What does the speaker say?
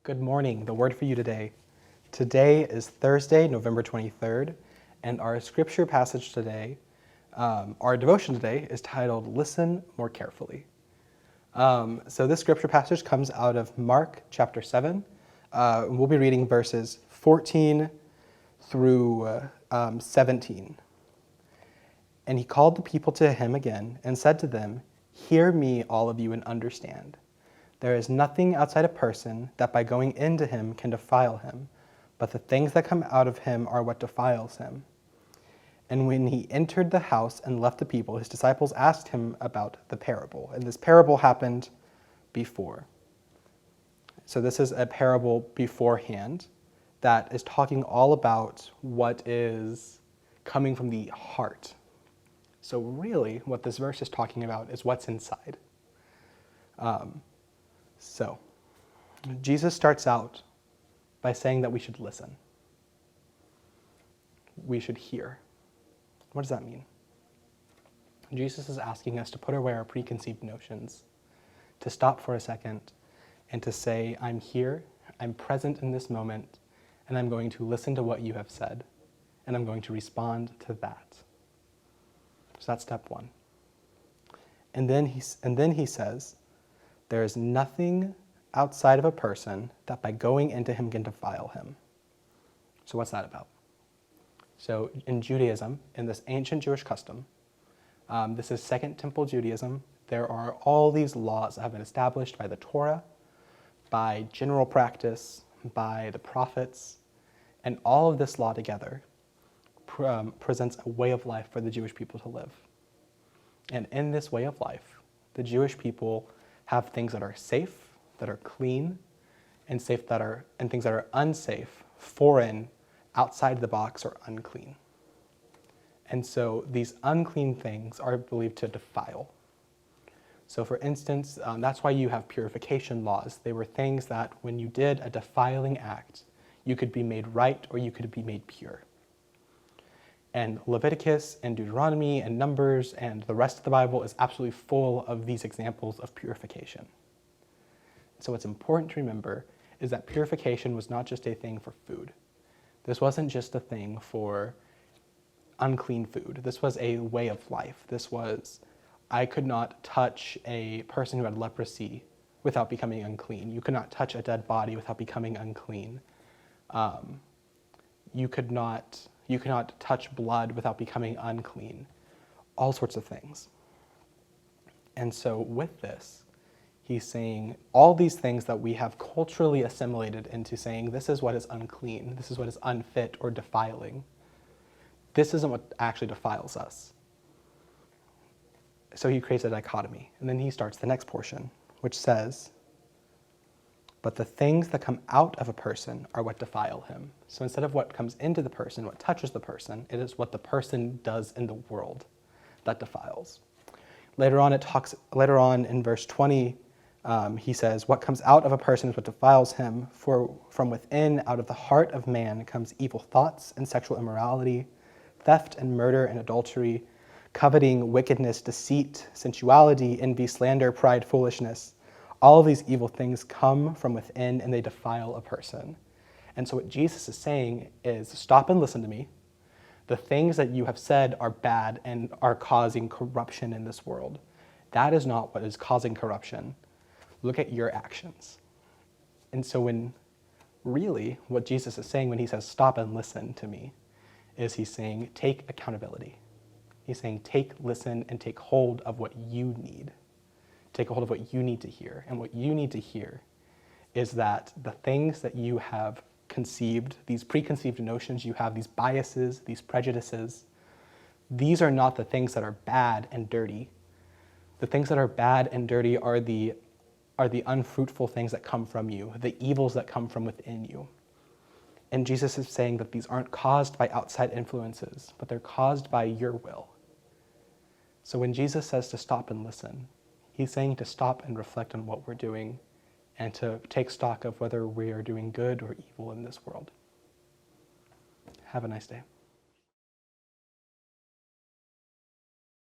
Good morning. The word for you today. Today is Thursday, November 23rd, and our scripture passage today, our devotion today is titled, Listen More Carefully. So this scripture passage comes out of Mark chapter 7. We'll be reading verses 14 through 17. And he called the people to him again and said to them, Hear me, all of you, and understand. There is nothing outside a person that by going into him can defile him, but the things that come out of him are what defiles him. And when he entered the house and left the people, his disciples asked him about the parable. And this parable happened before. So this is a parable beforehand that is talking all about what is coming from the heart. So really, what this verse is talking about is what's inside. So, Jesus starts out by saying that we should listen. We should hear. What does that mean? Jesus is asking us to put away our preconceived notions, to stop for a second, and to say, I'm here, I'm present in this moment, and I'm going to listen to what you have said, and I'm going to respond to that. So that's step one. And then he says, there is nothing outside of a person that by going into him can defile him. So what's that about? So in Judaism, in this ancient Jewish custom, this is Second Temple Judaism, there are all these laws that have been established by the Torah, by general practice, by the prophets, and all of this law together presents a way of life for the Jewish people to live. And in this way of life, the Jewish people have things that are safe, that are clean, and things that are unsafe, foreign, outside the box, or unclean. And so these unclean things are believed to defile. So for instance, that's why you have purification laws. They were things that when you did a defiling act, you could be made right or you could be made pure. And Leviticus and Deuteronomy and Numbers and the rest of the Bible is absolutely full of these examples of purification. So what's important to remember is that purification was not just a thing for food. This wasn't just a thing for unclean food. This was a way of life. This was, I could not touch a person who had leprosy without becoming unclean. You could not touch a dead body without becoming unclean. You could not touch blood without becoming unclean. All sorts of things. And so with this, he's saying all these things that we have culturally assimilated into saying this is what is unclean, this is what is unfit or defiling. This isn't what actually defiles us. So he creates a dichotomy. And then he starts the next portion, which says, but the things that come out of a person are what defile him. So instead of what comes into the person, what touches the person, it is what the person does in the world that defiles. Later on in verse 20, he says, what comes out of a person is what defiles him, for from within, out of the heart of man, comes evil thoughts and sexual immorality, theft and murder and adultery, coveting, wickedness, deceit, sensuality, envy, slander, pride, foolishness. All of these evil things come from within and they defile a person. And so what Jesus is saying is, stop and listen to me. The things that you have said are bad and are causing corruption in this world. That is not what is causing corruption. Look at your actions. And so what Jesus is saying when he says, stop and listen to me, is he's saying, take accountability. He's saying, listen, and take hold of what you need. Take a hold of what you need to hear. And what you need to hear is that the things that you have conceived, these preconceived notions you have, these biases, these prejudices, these are not the things that are bad and dirty. The things that are bad and dirty are the unfruitful things that come from you, the evils that come from within you. And Jesus is saying that these aren't caused by outside influences, but they're caused by your will. So when Jesus says to stop and listen, he's saying to stop and reflect on what we're doing and to take stock of whether we are doing good or evil in this world. Have a nice day.